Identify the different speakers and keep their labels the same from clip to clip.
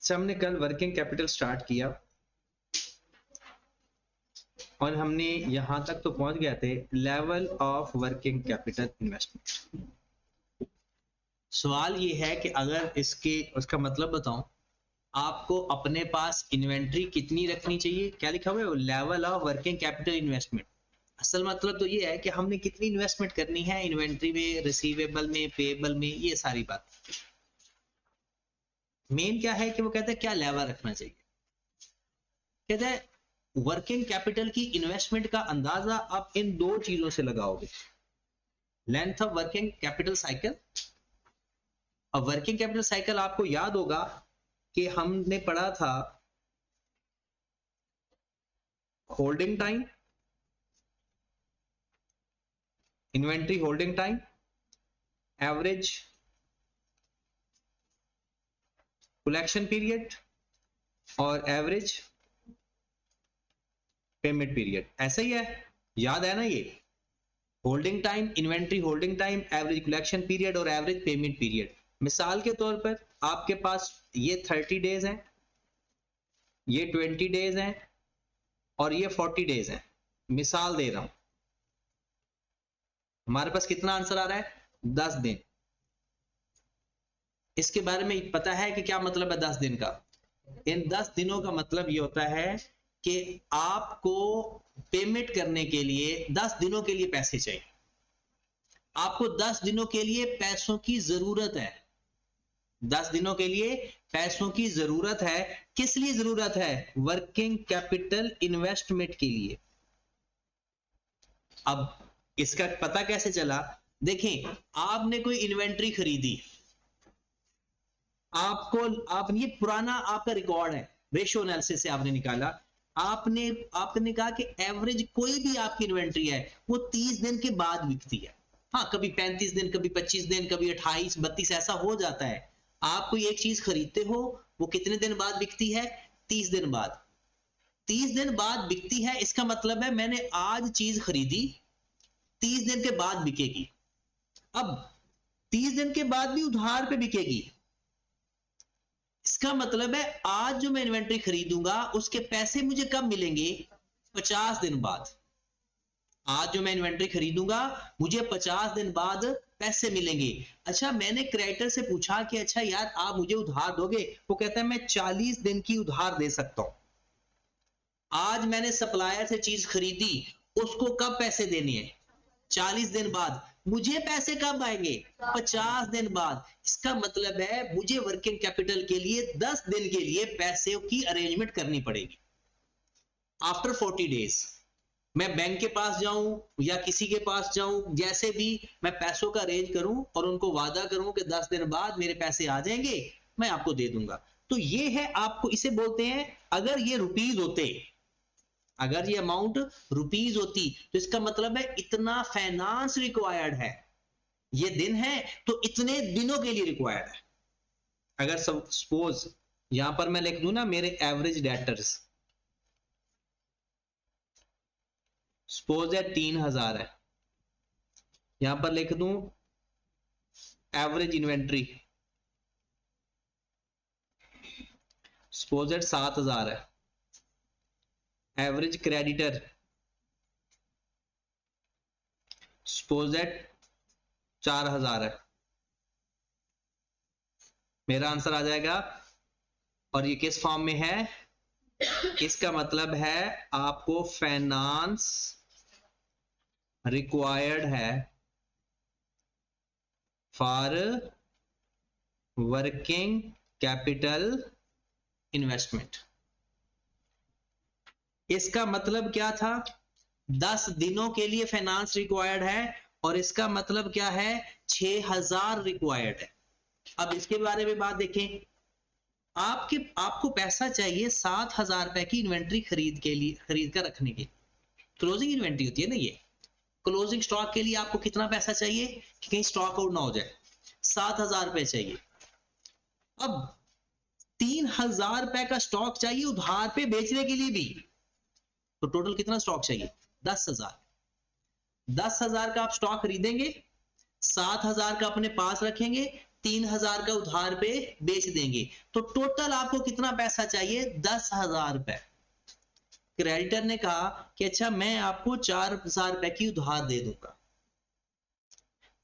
Speaker 1: अच्छा, हमने कल वर्किंग कैपिटल स्टार्ट किया और हमने यहां तक तो पहुंच गए थे level of working capital investment. सवाल ये है कि अगर उसका मतलब बताऊं, आपको अपने पास इन्वेंट्री कितनी रखनी चाहिए। क्या लिखा हुआ है? Level of working capital investment. असल मतलब तो ये है कि हमने कितनी इन्वेस्टमेंट करनी है इन्वेंट्री में, रिसीवेबल में, पेएबल में, ये सारी बात। मेन क्या है कि वो कहते हैं क्या लेवल रखना चाहिए। कहते हैं वर्किंग कैपिटल की इन्वेस्टमेंट का अंदाजा आप इन दो चीजों से लगाओगे, length of working capital cycle. अब वर्किंग कैपिटल साइकिल आपको याद होगा कि हमने पढ़ा था holding time, inventory holding time, average collection period और एवरेज पेमेंट पीरियड। ऐसा ही है, याद है ना? ये holding time, inventory holding time, average collection period और एवरेज पेमेंट पीरियड। मिसाल के तौर पर आपके पास ये 30 डेज हैं, ये 20 डेज हैं और ये 40 डेज हैं। मिसाल दे रहा हूं, हमारे पास कितना आंसर आ रहा है? 10 दिन। इसके बारे में पता है कि क्या मतलब है 10 दिन का? इन 10 दिनों का मतलब ये होता है कि आपको पेमेंट करने के लिए 10 दिनों के लिए पैसे चाहिए। आपको 10 दिनों के लिए पैसों की जरूरत है। 10 दिनों के लिए पैसों की जरूरत है। किस लिए जरूरत है? वर्किंग कैपिटल इन्वेस्टमेंट के लिए। अब इसका पता कैसे चला? देखें, आपने कोई इन्वेंट्री खरीदी, आप ये पुराना आपका रिकॉर्ड है, रेशियो एनालिसिस से आपने निकाला। आपने कहा कि एवरेज कोई भी आपकी इन्वेंट्री है वो 30 दिन के बाद बिकती है। हाँ, कभी 35 दिन, कभी 25 दिन, कभी 28, 32 ऐसा हो जाता है। आप कोई एक चीज खरीदते हो, वो कितने दिन बाद बिकती है? 30 दिन बाद। 30 दिन बाद बिकती है, इसका मतलब है मैंने आज चीज खरीदी, 30 दिन के बाद बिकेगी। अब 30 दिन के बाद भी उधार पे बिकेगी। इसका मतलब है आज जो मैं इन्वेंट्री खरीदूंगा उसके पैसे मुझे कब मिलेंगे? 50 दिन बाद। आज जो मैं इन्वेंट्री खरीदूंगा मुझे 50 दिन बाद पैसे मिलेंगे। अच्छा, मैंने क्रेडिटर से पूछा कि अच्छा यार आप मुझे उधार दोगे? वो कहता है मैं 40 दिन की उधार दे सकता हूं। आज मैंने सप्लायर से चीज खरीदी, उसको कब पैसे देने हैं? 40 दिन बाद। मुझे पैसे कब आएंगे? 50 दिन बाद। इसका मतलब है मुझे वर्किंग कैपिटल के लिए 10 दिन के लिए पैसे की अरेंजमेंट करनी पड़ेगी। आफ्टर 40 डेज मैं बैंक के पास जाऊं या किसी के पास जाऊं, जैसे भी मैं पैसों का अरेंज करूं और उनको वादा करूं कि 10 दिन बाद मेरे पैसे आ जाएंगे, मैं आपको दे दूंगा। तो ये है, आपको इसे बोलते हैं, अगर ये रुपीज होते, अगर ये अमाउंट रुपीज होती तो इसका मतलब है इतना फाइनेंस रिक्वायर्ड है। ये दिन है तो इतने दिनों के लिए रिक्वायर्ड है। अगर सपोज यहां पर मैं लिख दूं ना मेरे एवरेज डेटर्स, सपोज है 3000 है, यहां पर लिख दूं एवरेज इन्वेंट्री, सपोज है 7000 है, एवरेज क्रेडिटर सपोज है 4000 है, मेरा आंसर आ जाएगा। और ये किस फॉर्म में है? इसका मतलब है आपको फाइनेंस रिक्वायर्ड है फॉर वर्किंग कैपिटल इन्वेस्टमेंट। इसका मतलब क्या था? 10 दिनों के लिए फाइनेंस रिक्वायर्ड है और इसका मतलब क्या है? 6000 रिक्वायर्ड है। अब इसके बारे में बात देखें, आपको पैसा चाहिए 7000 रुपए की इन्वेंट्री खरीद कर रखने के। क्लोजिंग इन्वेंट्री होती है ना ये। क्लोजिंग स्टॉक के लिए आपको कितना पैसा चाहिए कि कहीं स्टॉक आउट ना हो जाए? 7000 रुपए चाहिए। अब 3000 रुपए का स्टॉक चाहिए उधार पे बेचने के लिए भी, तो टोटल कितना स्टॉक चाहिए? 10,000। 10,000 का आप स्टॉक खरीदेंगे, 7,000 का अपने पास रखेंगे, 3,000 का उधार पे बेच देंगे, तो टोटल आपको कितना पैसा चाहिए? 10,000 रुपए। क्रेडिटर ने कहा कि अच्छा मैं आपको 4,000 रुपए की उधार दे दूंगा।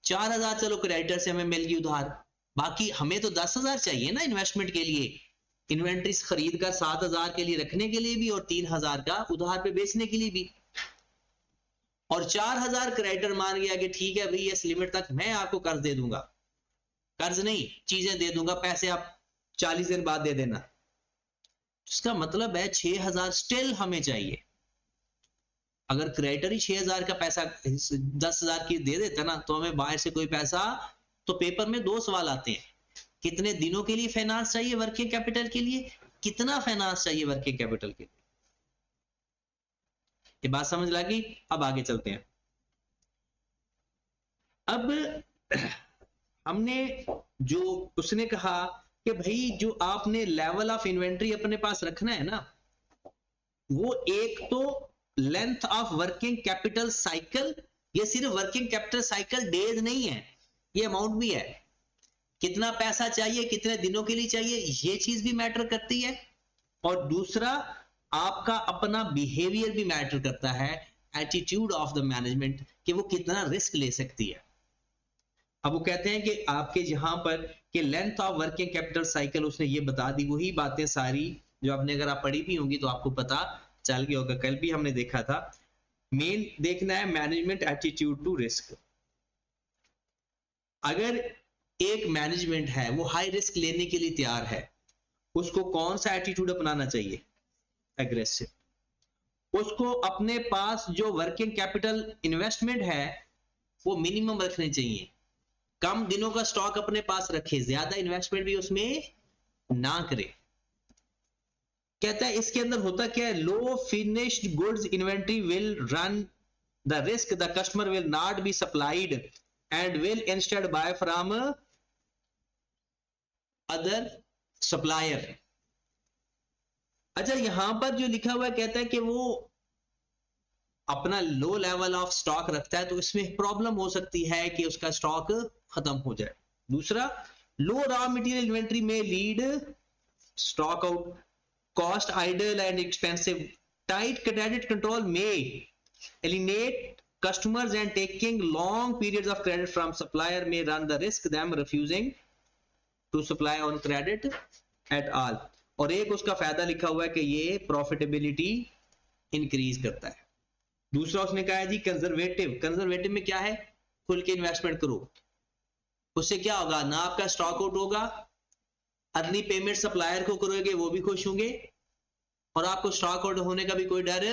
Speaker 1: 4,000 चलो क्रेडिटर से हमें मिल गई उधार, बाकी हमें तो 10,000 चाहिए ना इन्वेस्टमेंट के लिए, इन्वेंट्री खरीद कर 7,000 के लिए रखने के लिए भी और 3,000 का उधार पे बेचने के लिए भी। और 4,000 क्रेडिटर मान गया कि ठीक है भाई इस लिमिट तक मैं आपको कर्ज दे दूंगा, कर्ज नहीं चीजें दे दूंगा, पैसे आप 40 दिन बाद दे देना। इसका मतलब है 6,000 स्टिल हमें चाहिए। अगर क्रेडिटर ही 6,000 का पैसा 10,000 की दे देता ना, तो हमें बाहर से कोई पैसा, तो पेपर में 2 सवाल आते हैं, कितने दिनों के लिए फाइनेंस चाहिए वर्किंग कैपिटल के लिए, कितना फाइनेंस चाहिए वर्किंग कैपिटल के लिए। ये बात समझ लगी? अब आगे चलते हैं। अब हमने जो उसने कहा कि भाई जो आपने लेवल ऑफ इन्वेंट्री अपने पास रखना है ना, वो एक तो length of working capital cycle, ये सिर्फ वर्किंग कैपिटल साइकिल डेज नहीं है, ये अमाउंट भी है, कितना पैसा चाहिए कितने दिनों के लिए चाहिए, ये चीज भी मैटर करती है। और दूसरा आपका अपना बिहेवियर भी मैटर करता है, एटीट्यूड ऑफ द मैनेजमेंट, कि वो कितना रिस्क ले सकती है। अब वो कहते हैं कि आपके यहां पर कि length of working capital cycle उसने ये बता दी, वही बातें सारी जो आपने अगर आप पढ़ी भी होंगी तो आपको पता चल गया होगा, कल भी हमने देखा था। मेन देखना है मैनेजमेंट एटीट्यूड टू रिस्क। अगर एक मैनेजमेंट है वो हाई रिस्क लेने के लिए तैयार है, उसको कौन सा एटीट्यूड अपनाना चाहिए? एग्रेसिव। उसको अपने पास जो वर्किंग कैपिटल इन्वेस्टमेंट है वो मिनिमम रखने चाहिए, कम दिनों का स्टॉक अपने पास रखे, ज्यादा इन्वेस्टमेंट भी उसमें ना करे। कहता है इसके अंदर होता क्या है, low finished goods inventory will run the risk the customer will not be supplied and will instead buy from other supplier. अच्छा यहां पर जो लिखा हुआ है कहता है कि वो अपना लो लेवल ऑफ स्टॉक रखता है, तो इसमें प्रॉब्लम हो सकती है कि उसका स्टॉक खत्म हो जाए। दूसरा, लो रॉ मटेरियल इन्वेंट्री में lead stock out, cost idle and expensive, tight credit control में alienate customers and taking long periods of credit from supplier may run the risk them refusing to supply on credit at all। और एक उसका फायदा लिखा हुआ है कि ये प्रॉफिटेबिलिटी इंक्रीज करता है। दूसरा उसने कहा है जी कंजर्वेटिव, कंजर्वेटिव में क्या है, खुल के इन्वेस्टमेंट करो, उससे क्या होगा, ना आपका स्टॉक आउट होगा, अर्ली पेमेंट सप्लायर को करोगे वो भी खुश होंगे, और आपको स्टॉक आउट होने का भी कोई डर।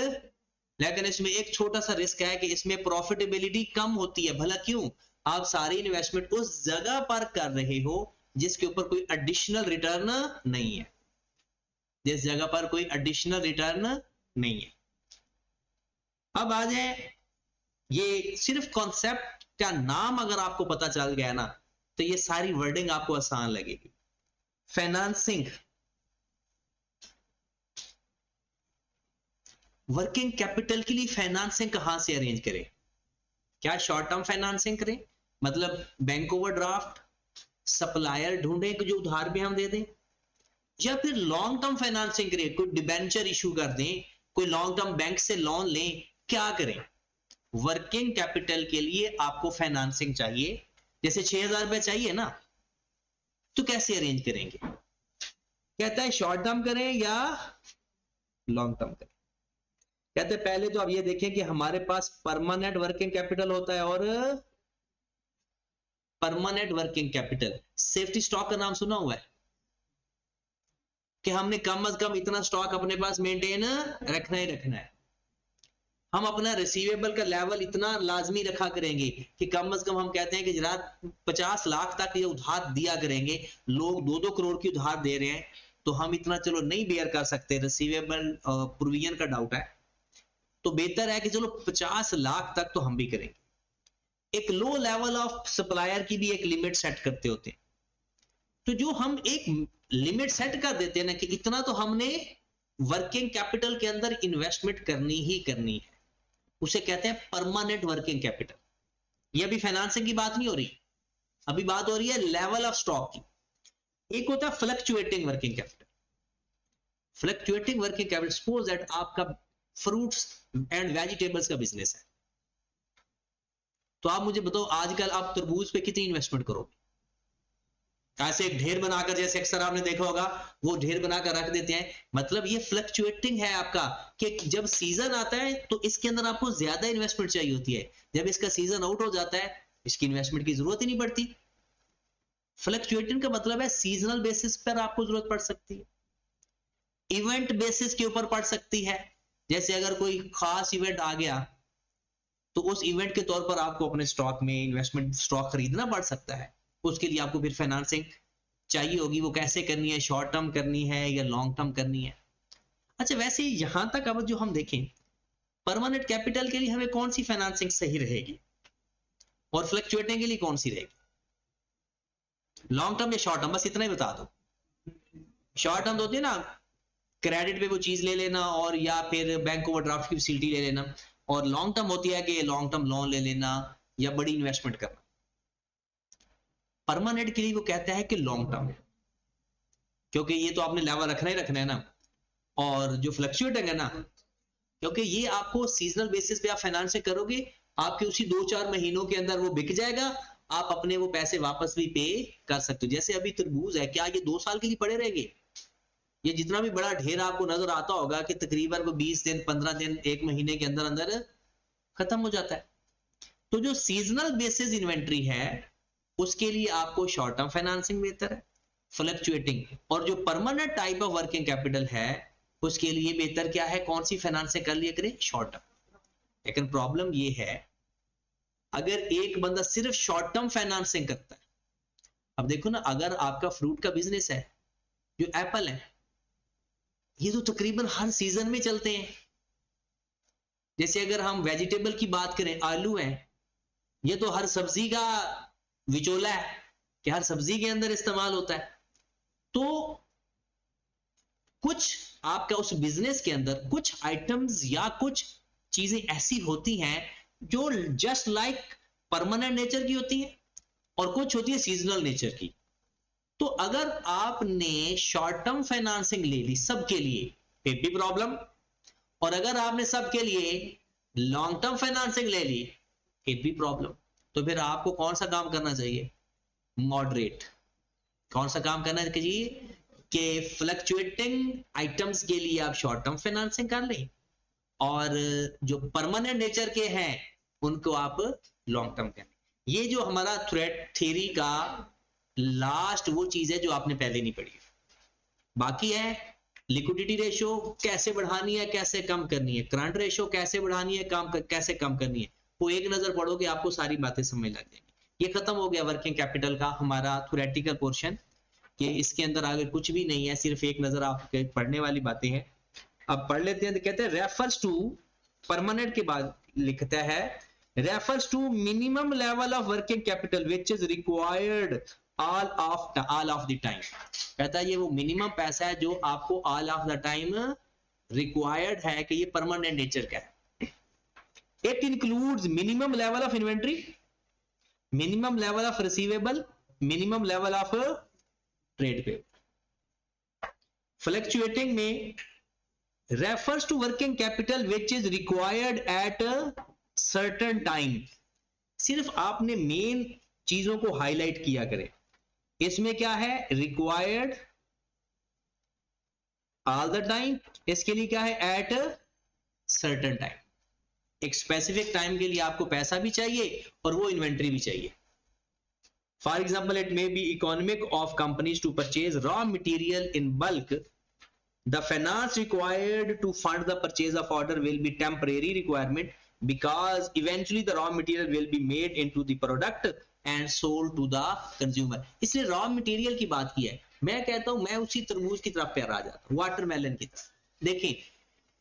Speaker 1: लेकिन इसमें एक छोटा सा रिस्क है कि इसमें प्रॉफिटेबिलिटी कम होती है। भला क्यों? आप सारी इन्वेस्टमेंट उस जगह पर कर रहे हो जिसके ऊपर कोई एडिशनल रिटर्न नहीं है, जिस जगह पर कोई एडिशनल रिटर्न नहीं है। अब आ जाए, ये सिर्फ कॉन्सेप्ट का नाम अगर आपको पता चल गया ना, तो ये सारी वर्डिंग आपको आसान लगेगी। फाइनेंसिंग, वर्किंग कैपिटल के लिए फाइनेंसिंग कहां से अरेंज करें? क्या शॉर्ट टर्म फाइनेंसिंग करें, मतलब बैंक ओवरड्राफ्ट, सप्लायर ढूंढें कि जो उधार पे हम दे दें, या फिर लॉन्ग टर्म फाइनेंसिंग करें, कोई डिबेंचर इशू कर दें, कोई लॉन्ग टर्म बैंक से लोन लें, क्या करें? वर्किंग कैपिटल के लिए आपको फाइनेंसिंग चाहिए, जैसे 6,000 रुपए चाहिए ना, तो कैसे अरेंज करेंगे? कहता है शॉर्ट टर्म करें या लॉन्ग टर्म करें। कहते हैं पहले तो अब ये देखें कि हमारे पास परमानेंट वर्किंग कैपिटल होता है और permanent working capital. Safety stock का नाम सुना हुआ है कि हमने कम से कम इतना स्टॉक अपने पास मेंटेन रखना ही रखना है। हम अपना रिसीवेबल का लेवल इतना लाजमी रखा करेंगे कि कम से कम हम कहते हैं कि जरा 50 लाख तक ये उधार दिया करेंगे। लोग 2-2 करोड़ की उधार दे रहे हैं, तो हम इतना चलो नहीं बेयर कर सकते, रिसीवेबल प्रोविजन का डाउट है, तो बेहतर है कि चलो 50 लाख तक तो हम भी करेंगे। एक लो लेवल ऑफ सप्लायर की भी एक लिमिट सेट करते होते हैं, तो जो हम एक लिमिट सेट कर देते हैं ना कि इतना तो हमने वर्किंग कैपिटल के अंदर इन्वेस्टमेंट करनी ही करनी है, उसे कहते हैं परमानेंट वर्किंग कैपिटल। यह भी फाइनेंसिंग की बात नहीं हो रही, अभी बात हो रही है लेवल ऑफ स्टॉक की। एक होता है fluctuating working capital. Fluctuating working capital, suppose that आपका फ्रूट्स एंड वेजिटेबल्स का बिजनेस है, तो आप मुझे बताओ आजकल आप तरबूज पे कितनी इन्वेस्टमेंट करोगे? ऐसे एक ढेर बनाकर, जैसे अक्सर आपने देखा होगा वो ढेर बनाकर रख देते हैं। मतलब ये फ्लक्चुएटिंग है आपका, कि जब सीजन आता है तो इसके अंदर आपको ज्यादा इन्वेस्टमेंट चाहिए होती है, जब इसका सीजन आउट हो जाता है इसकी इन्वेस्टमेंट की जरूरत ही नहीं पड़ती। फ्लक्चुएटिंग का मतलब है सीजनल बेसिस पर आपको जरूरत पड़ सकती है, इवेंट बेसिस के ऊपर पड़ सकती है। जैसे अगर कोई खास इवेंट आ गया तो उस इवेंट के तौर पर आपको अपने स्टॉक में इन्वेस्टमेंट स्टॉक खरीदना पड़ सकता है। उसके लिए आपको फिर फाइनेंसिंग चाहिए होगी, वो कैसे करनी है, शॉर्ट टर्म करनी है या लॉन्ग टर्म करनी है। अच्छा, वैसे यहां तक अब जो हम देखें परमानेंट कैपिटल के लिए हमें कौन सी फाइनेंसिंग सही रहेगी और फ्लक्चुएटिंग के लिए कौन सी रहेगी, लॉन्ग टर्म या शॉर्ट टर्म, बस इतना ही बता दो। शॉर्ट टर्म तो होती है ना, क्रेडिट पे वो चीज ले लेना और या फिर बैंक ओवरड्राफ्ट की फैसिलिटी ले लेना, और लॉन्ग टर्म होती है कि लॉन्ग टर्म लोन ले लेना या बड़ी इन्वेस्टमेंट करना। परमानेंट के लिए वो कहता है कि लॉन्ग टर्म है, क्योंकि ये तो आपने लेवल रखना ही रखना है ना। और जो फ्लक्चुएटिंग है ना, क्योंकि ये आपको सीजनल बेसिस पे आप फाइनेंस करोगे, आपके उसी 2-4 महीनों के अंदर वो बिक जाएगा, आप अपने वो पैसे वापस भी पे कर सकते हो। जैसे अभी तरबूज है, क्या ये 2 साल के लिए पड़े रहेंगे? ये जितना भी बड़ा ढेर आपको नजर आता होगा कि तकरीबन वो 20 दिन 15 दिन 1 महीने के अंदर अंदर खत्म हो जाता है। तो जो सीजनल बेसिस इन्वेंट्री है उसके लिए आपको शॉर्ट टर्म फाइनेंसिंग बेहतर है, फ्लक्चुएटिंग। और जो permanent type of working capital है उसके लिए बेहतर क्या है, कौन सी फाइनेंसिंग कर लिया करें, शॉर्ट टर्म। लेकिन प्रॉब्लम ये है अगर एक बंदा सिर्फ शॉर्ट टर्म फाइनेंसिंग करता है, अब देखो ना, अगर आपका फ्रूट का बिजनेस है, जो एप्पल है, ये तो तकरीबन हर सीजन में चलते हैं। जैसे अगर हम वेजिटेबल की बात करें, आलू है, ये तो हर सब्जी का विचोला है कि हर सब्जी के अंदर इस्तेमाल होता है। तो कुछ आपका उस बिजनेस के अंदर कुछ आइटम्स या कुछ चीजें ऐसी होती हैं जो जस्ट लाइक परमानेंट नेचर की होती हैं और कुछ होती है सीजनल नेचर की। तो अगर आपने शॉर्ट टर्म फाइनेंसिंग ले ली सबके लिए फिर भी प्रॉब्लम, और अगर आपने सबके लिए लॉन्ग टर्म फाइनेंसिंग ले ली फिर भी प्रॉब्लम। तो फिर आपको कौन सा काम करना चाहिए, मॉडरेट। कौन सा काम करना चाहिए कि फ्लक्चुएटिंग आइटम्स के लिए आप शॉर्ट टर्म फाइनेंसिंग कर लें और जो परमानेंट नेचर के हैं उनको आप लॉन्ग टर्म करें। ये जो हमारा थ्रेड थ्योरी का लास्ट वो चीज है जो आपने पहले नहीं पढ़ी। बाकी है लिक्विडिटी रेशियो कैसे बढ़ानी है कैसे कम करनी है, करंट रेशियो कैसे बढ़ानी है कैसे कम करनी है, वो एक नजर पढ़ोगे आपको सारी बातें समझ लग जाएंगी। ये खत्म हो गया वर्किंग कैपिटल का हमारा थ्योरेटिकल पोर्शन, कि इसके अंदर आगे कुछ भी नहीं है, सिर्फ एक नजर आपके पढ़ने वाली बातें हैं। अब पढ़ लेते हैं। तो कहते हैं रेफर्स टू, परमानेंट के बाद लिखता है refers to minimum level of working capital which is required all of the time. कहता है ये वो मिनिमम पैसा है जो आपको all of the time required है, कि ये परमानेंट नेचर का है। It includes minimum level of inventory, minimum level of receivable, minimum level of trade pay. Fluctuating में refers to working capital which is required at a certain time। सिर्फ आपने main चीजों को हाईलाइट किया करें। इसमें क्या है, required all the time, इसके लिए क्या है, at a certain time। एक स्पेसिफिक टाइम के लिए आपको पैसा भी चाहिए और वो इन्वेंट्री भी चाहिए। For example it may be economic of companies to purchase raw material in bulk. The finance required to fund the purchase of order will be temporary requirement because eventually the raw material will be made into the product and sold to the consumer। इसलिए raw material की बात की है। मैं कहता हूं मैं उसी तरबूज की तरफ प्यार आ जाता हूं, वाटरमेलन की तरफ। देखें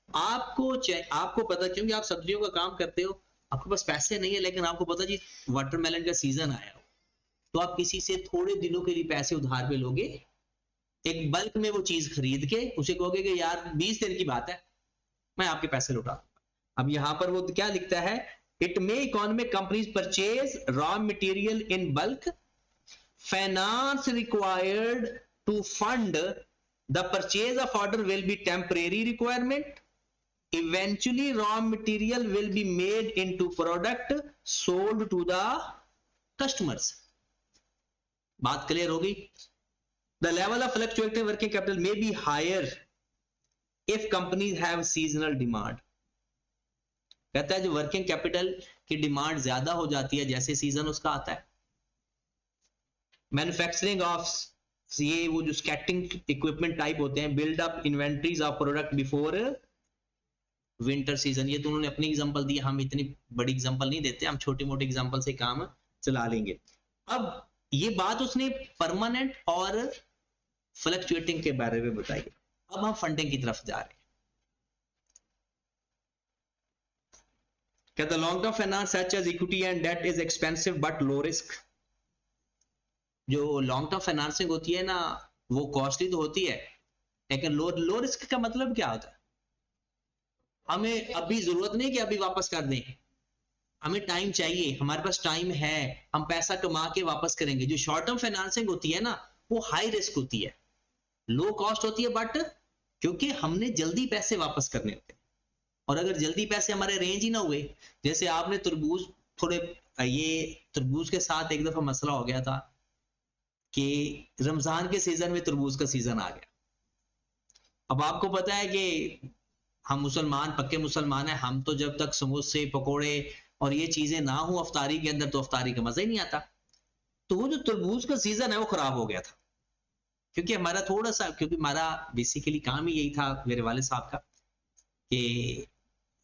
Speaker 1: आपको पता, क्योंकि आप सब्जियों का काम करते हो, आपके पास पैसे नहीं है लेकिन आपको पता जी वाटरमेलन का सीजन आया हो, तो आप किसी से थोड़े दिनों के लिए पैसे उधार पे लोगे, एक बल्क में वो चीज खरीद के उसे कहोगे कि यार 20 दिन की बात है मैं आपके पैसे लौटा दूंगा। अब यहां पर वो क्या लिखता है, it may economic companies purchase raw material in bulk finance required to fund the purchase of order will be temporary requirement. Eventually raw material will be made into product sold to the customers. बात clear होगी? The level of fluctuating working capital may be higher if companies have seasonal demand. कहता है जो working capital की demand ज्यादा हो जाती है जैसे सीजन उसका आता है. मैन्युफैक्चरिंग ऑफ ये वो जो स्कैटिंग इक्विपमेंट टाइप होते हैं, build up inventories of product before winter season. ये तो उन्होंने अपनी एग्जांपल दी, हम इतनी बड़ी एग्जांपल नहीं देते, हम छोटी मोटी एग्जांपल से काम चला लेंगे. अब ये बात उसने परमानेंट और फ्लक्चुएटिंग के बारे में बताई. अब हम फंडिंग की तरफ जा रहे हैं. कहता long term finance such as equity and debt is expensive but low risk. जो लॉन्ग टर्म फाइनेंसिंग होती है ना वो कॉस्टली तो होती है लेकिन लो रिस्क का मतलब क्या होता है? हमें अभी जरूरत नहीं कि अभी वापस कर दें, हमें टाइम चाहिए, हमारे पास टाइम है, हम पैसा कमा के वापस करेंगे. जो शॉर्ट टर्म फाइनेंसिंग होती है ना वो हाई रिस्क होती है, लो कॉस्ट होती है, बट क्योंकि हमने जल्दी पैसे वापस करने होते हैं. और अगर जल्दी पैसे हमारे रेंज ही ना हुए, जैसे आपने तरबूज थोड़े, ये तरबूज के साथ एक दफा मसला हो गया था कि रमजान के सीजन में तरबूज का सीजन आ गया. अब आपको पता है कि हम मुसलमान, पक्के मुसलमान हैं, हम तो जब तक समोसे पकोड़े और ये चीजें ना हो अफ्तारी के अंदर तो अफ्तारी का मजा ही नहीं आता. तो वो जो तरबूज का सीजन है वो खराब हो गया था क्योंकि हमारा थोड़ा सा, क्योंकि हमारा बेसिकली काम ही यही था मेरे वाले साहब का कि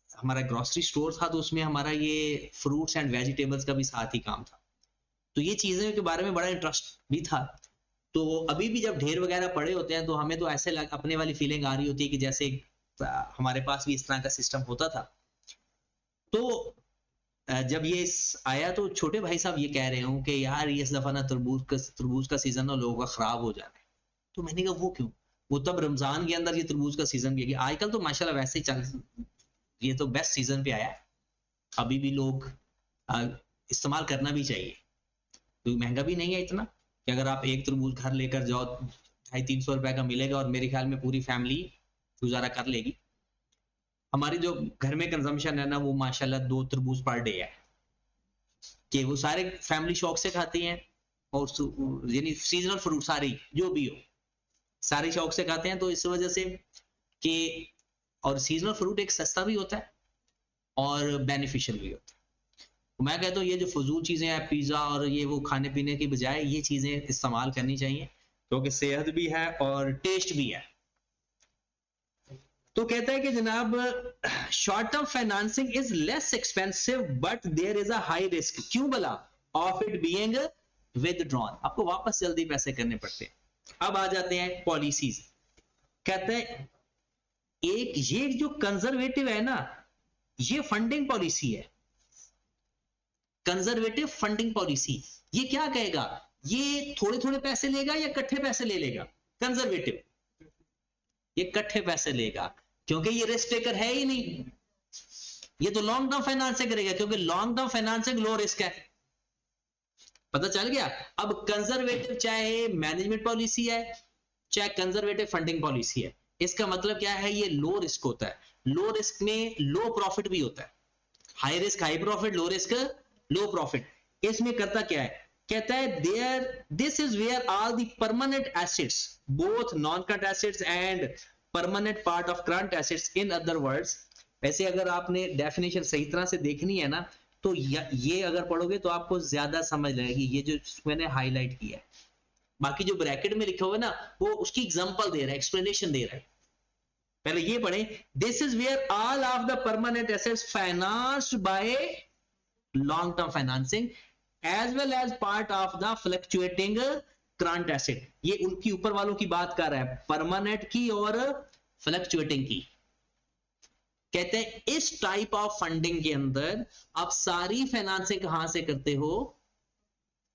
Speaker 1: हमारा ग्रोसरी स्टोर था, तो उसमें हमारा ये फ्रूट्स एंड वेजिटेबल्स का भी साथ ही काम था. तो ये चीजें के बारे में बड़ा इंटरेस्ट भी था. तो अभी भी जब ढेर वगैरह पड़े होते हैं तो हमें तो ऐसे अपने वाली फीलिंग आ रही होती है कि जैसे हमारे पास भी इस तरह का सिस्टम होता था. तो जब ये आया तो छोटे भाई साहब ये कह रहे हूँ कि यार ये इस दफा ना तरबूज का सीजन ना लोगों का खराब हो जा रहा है. तो मैंने कहा वो क्यों? वो तब रमजान के अंदर ये तरबूज का सीजन भी है. आजकल तो माशाल्लाह वैसे ही चल, ये तो बेस्ट सीजन पे आया. अभी भी लोग इस्तेमाल करना भी चाहिए क्योंकि महंगा भी नहीं है इतना कि अगर आप एक तरबूज घर लेकर जाओ 250-300 रुपए का मिलेगा और मेरे ख्याल में पूरी फैमिली गुजारा कर लेगी. हमारी जो घर में कंजम्पशन है ना वो माशाल्लाह 2 तरबूज पर डे है कि वो सारे फैमिली शौक से खाती हैं. और यानी सीजनल फ्रूट सारी जो भी हो सारे शौक से खाते हैं. तो इस वजह से कि और सीजनल फ्रूट एक सस्ता भी होता है और बेनिफिशियल भी होता है. मैं कहता हूँ ये जो फजूल चीजें हैं पिज्जा और ये वो खाने पीने की बजाय ये चीजें इस्तेमाल करनी चाहिए क्योंकि सेहत भी है और टेस्ट भी है. तो कहता है कि जनाब short term financing is less expensive but there is a high risk. क्यों भला? Of it being withdrawn. आपको वापस जल्दी पैसे करने पड़ते हैं. अब आ जाते हैं पॉलिसीज. कहते हैं एक ये जो कंजर्वेटिव है ना ये फंडिंग पॉलिसी है. कंजर्वेटिव फंडिंग पॉलिसी ये क्या कहेगा? ये थोड़े थोड़े पैसे लेगा या इकट्ठे पैसे ले लेगा? कंजर्वेटिव ये इकट्ठे पैसे लेगा क्योंकि ये रिस्क टेकर है ही नहीं. ये तो लॉन्ग टर्म फाइनेंसिंग करेगा क्योंकि long term financing low risk है. पता चल गया? अब कंजर्वेटिव चाहे मैनेजमेंट पॉलिसी है चाहे कंजर्वेटिव फंडिंग पॉलिसी है, इसका मतलब क्या है? ये लो रिस्क होता है. लो रिस्क में लो प्रॉफिट भी होता है. High risk high profit, low risk low profit. इसमें करता क्या है? कहता है there this is where all the permanent assets both non current assets and permanent part of current assets. In other words, वैसे अगर आपने डेफिनेशन सही तरह से देखनी है ना तो ये अगर पढ़ोगे तो आपको ज्यादा समझ लगेगी. ये जो मैंने हाईलाइट किया है, बाकी जो ब्रैकेट में लिखा हुआ है ना वो उसकी एग्जांपल दे रहा है, एक्सप्लेनेशन दे रहा है. पहले ये पढ़े, this is where all of the permanent assets financed by long term financing as well as part of the fluctuating current asset. ये उनकी ऊपर वालों की बात कर रहा है, परमानेंट की और फ्लक्चुएटिंग की. कहते हैं इस टाइप ऑफ फंडिंग के अंदर आप सारी फाइनेंसिंग कहां से करते हो?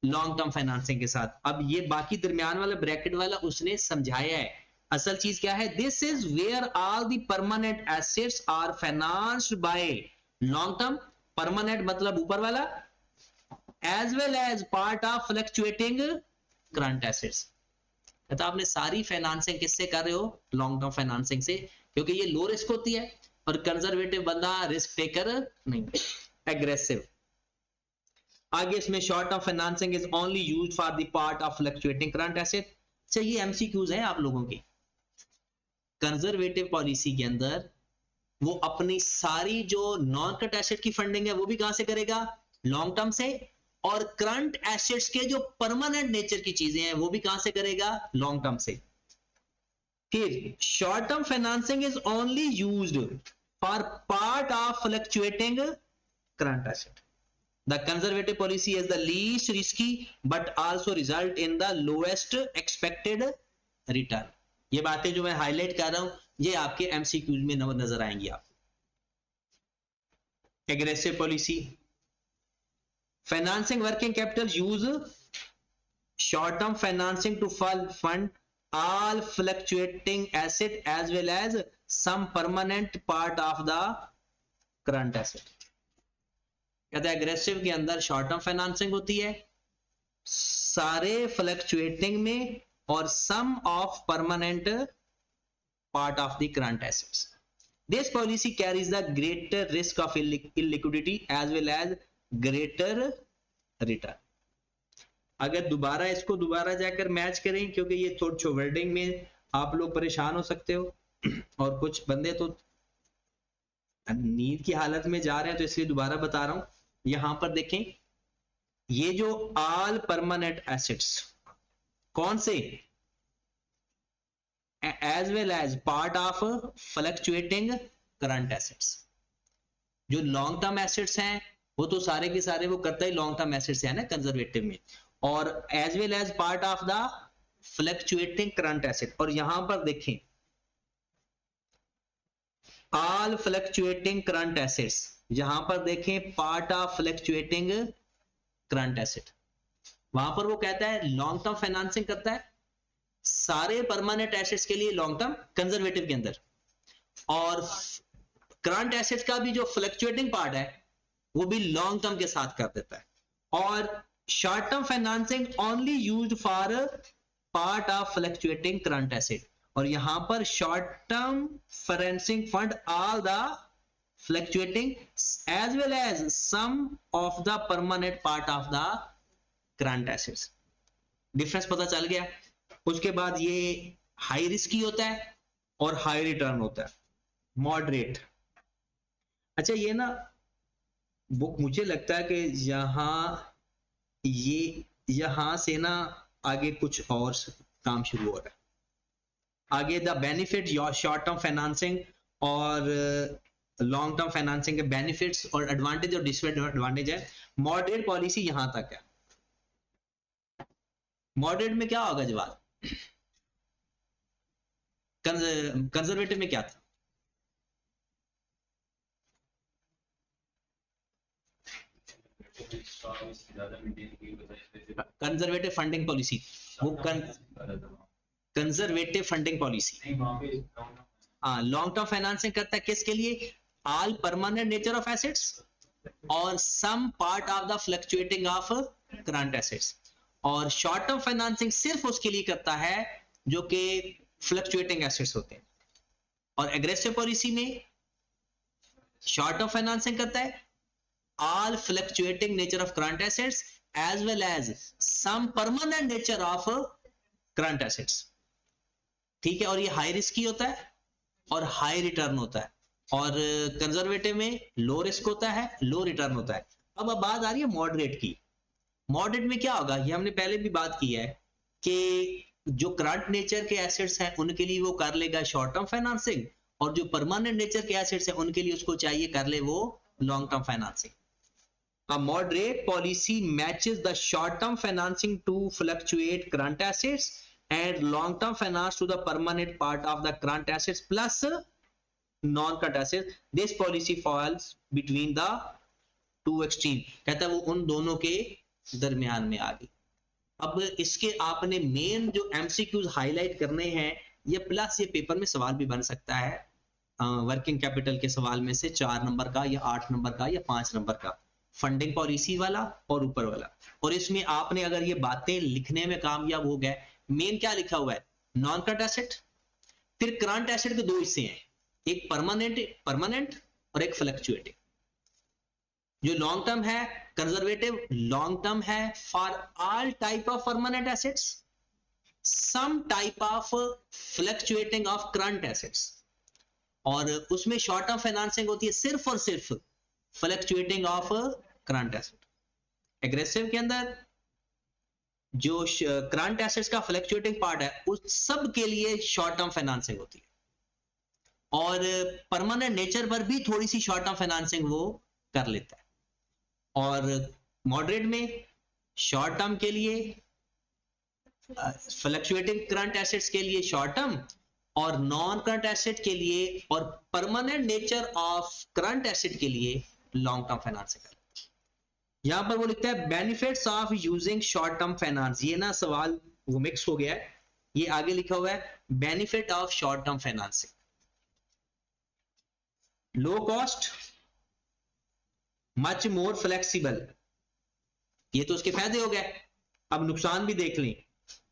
Speaker 1: लॉन्ग टर्म फाइनेंसिंग के साथ. अब ये बाकी दरमियान वाला ब्रैकेट वाला उसने समझाया है. असल चीज क्या है? This is where all the permanent assets are financed by long term. Permanent मतलब ऊपर वाला, as well as part of fluctuating current assets. कहता आपने सारी फाइनेंसिंग किससे कर रहे हो? लॉन्ग टर्म फाइनेंसिंग से, क्योंकि ये लो रिस्क होती है और कंजर्वेटिव बंदा रिस्क टेकर नहीं, एग्रेसिव। आगे इसमें short term financing is only used for the part of fluctuating current asset. चाहिए एमसीक्यूज हैं आप लोगों की। कंजर्वेटिव पॉलिसी के अंदर वो अपनी सारी जो नॉन करंट एसेट की फंडिंग है वो भी कहां से करेगा? लॉन्ग टर्म से। और करंट एसेट्स के जो परमानेंट नेचर की चीजें हैं वो भी कहां से करेगा? लॉन्ग टर्म से। फिर short term financing is only used for part of fluctuating current asset. The conservative policy is the least risky but also result in the lowest expected return. ये बातें जो मैं हाईलाइट कर रहा हूं ये आपके एमसीक्यूज में नजर आएंगी। आप aggressive policy, financing working capital, use short term financing to fund all fluctuating asset as well as some permanent part of the current asset। कहते हैं एग्रेसिव के अंदर शॉर्ट टर्म फाइनेंसिंग होती है सारे फ्लक्चुएटिंग में और some of permanent part of the current assets. This policy carries the greater risk of illiquidity as well as greater return. अगर दोबारा इसको दोबारा जाकर मैच करें, क्योंकि ये थोड़ा वर्डिंग में आप लोग परेशान हो सकते हो और कुछ बंदे तो नींद की हालत में जा रहे हैं, तो इसलिए दोबारा बता रहा हूं। यहां पर देखें, ये जो ऑल परमानेंट एसेट्स कौन से? As well as part of fluctuating current assets. जो लॉन्ग टर्म एसेट्स हैं वो तो सारे के सारे वो करता ही लॉन्ग टर्म एसेट्स है ना कंजर्वेटिव में, और as well as part of the fluctuating current asset. और यहां पर देखें ऑल फ्लक्चुएटिंग करंट एसेट्स, यहां पर देखें part of fluctuating current asset. वहां पर वो कहता है लॉन्ग टर्म फाइनेंसिंग करता है सारे परमानेंट एसेट्स के लिए लॉन्ग टर्म कंजर्वेटिव के अंदर, और करंट एसेट्स का भी जो फ्लक्चुएटिंग पार्ट है वो भी लॉन्ग टर्म के साथ कर देता है। और short term financing only used for part of fluctuating current asset. और यहां पर short term financing fund all the fluctuating as well as some of the permanent part of the current assets। Difference पता चल गया। उसके बाद ये high risky होता है और हाई रिटर्न होता है, मॉडरेट। अच्छा ये ना बुक मुझे लगता है कि यहां से ना आगे कुछ और काम शुरू हो रहा है। आगे the benefit short term financing और लॉन्ग टर्म फाइनेंसिंग के बेनिफिट्स और एडवांटेज और डिसएडवांटेज है। मॉडरेट पॉलिसी यहां तक है। मॉडरेट में क्या होगा जवाब? कंजर्वेटिव में क्या था? कंजर्वेटिव फंडिंग पॉलिसी, वो कंजर्वेटिव फंडिंग पॉलिसी। हाँ, लॉन्ग टर्म फाइनेंसिंग करता है किसके लिए? All permanent nature of assets और some part of the fluctuating of current assets. और शॉर्ट टर्म फाइनेंसिंग सिर्फ उसके लिए करता है जो कि फ्लक्चुएटिंग एसेट्स होते हैं। और एग्रेसिव पॉलिसी में शॉर्ट टर्म फाइनेंसिंग करता है all fluctuating nature of current assets as well as some permanent nature of current assets. ठीक है, और ये हाई रिस्की होता है और हाई रिटर्न होता है। और कंजर्वेटिव में लो रिस्क होता है, लो रिटर्न होता है। अब बात आ रही है मॉडरेट की। मॉडरेट में क्या होगा? ये हमने पहले भी बात की है कि जो करंट नेचर के एसेट्स हैं उनके लिए वो कर लेगा शॉर्ट टर्म फाइनेंसिंग, और जो परमानेंट नेचर के एसेट्स हैं उनके लिए उसको चाहिए कर ले वो long term financing. A moderate policy matches the short-term financing to fluctuate current assets and long-term finance to the permanent part of the current assets plus non-current assets. This policy falls between the two extremes। कहता है वो उन दोनों के दरमियान में आ गई। अब इसके आपने मेन जो MCQs हाईलाइट करने हैं, ये प्लस ये पेपर में सवाल भी बन सकता है वर्किंग कैपिटल के सवाल में से 4 नंबर का या 8 नंबर का या 5 नंबर का। फंडिंग पॉलिसी वाला और ऊपर वाला। और इसमें आपने अगर ये बातें लिखने में कामयाब हो गए, मेन क्या लिखा हुआ है, नॉन करंट एसेट। फिर करंट एसेट के दो हिस्से हैं, एक परमानेंट और एक फ्लक्चुएटिंग। जो लॉन्ग टर्म है कंजर्वेटिव लॉन्ग टर्म है for all type of permanent assets, some type of fluctuating of current assets, और उसमें शॉर्ट टर्म फाइनेंसिंग होती है सिर्फ और सिर्फ fluctuating of current asset. Aggressive के अंदर जो करंट एसेट्स का फ्लक्चुएटिंग पार्ट है उस सब के लिए शॉर्ट टर्म फाइनेंसिंग होती है, और परमानेंट नेचर पर भी थोड़ी सी शॉर्ट टर्म फाइनेंसिंग वो कर लेता है। और मॉडरेट में शॉर्ट टर्म के लिए फ्लक्चुएटिंग करंट एसेट्स के लिए शॉर्ट टर्म, और नॉन करंट एसेट के लिए और permanent nature of current asset के लिए लॉन्ग टर्म फाइनेंसिंग। यहां पर वो लिखता है benefits of using short term finance. ये ना सवाल वो मिक्स हो गया है, ये आगे लिखा हुआ है benefit of short term financing, low cost, much more flexible. ये तो उसके फायदे हो गए। अब नुकसान भी देख लें।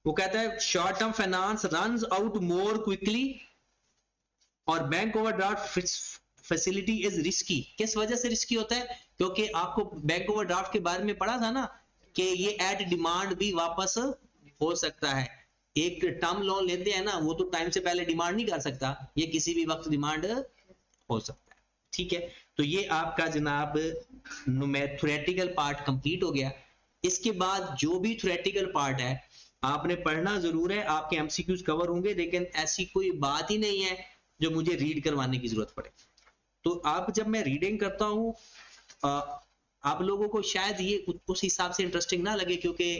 Speaker 1: वो कहता है short term finance runs out more quickly, और bank overdraft facility is risky. किस वजह से रिस्की होता है? क्योंकि आपको बैंक ओवरड्राफ्ट के बारे में पढ़ा था ना कि ये एट डिमांड भी वापस हो सकता है। एक टर्म लोन लेते हैं ना, वो तो टाइम से पहले डिमांड नहीं कर सकता, ये किसी भी वक्त डिमांड हो सकता है। ठीक है, तो ये आपका जनाब थ्योरेटिकल पार्ट कंप्लीट हो गया। इसके बाद जो भी थ्योरेटिकल पार्ट है आपने पढ़ना जरूर है, आपके एमसीक्यूज कवर होंगे, लेकिन ऐसी कोई बात ही नहीं है जो मुझे रीड करवाने की जरूरत पड़े। तो आप जब मैं रीडिंग करता हूं आप लोगों को शायद ये उस हिसाब से इंटरेस्टिंग ना लगे, क्योंकि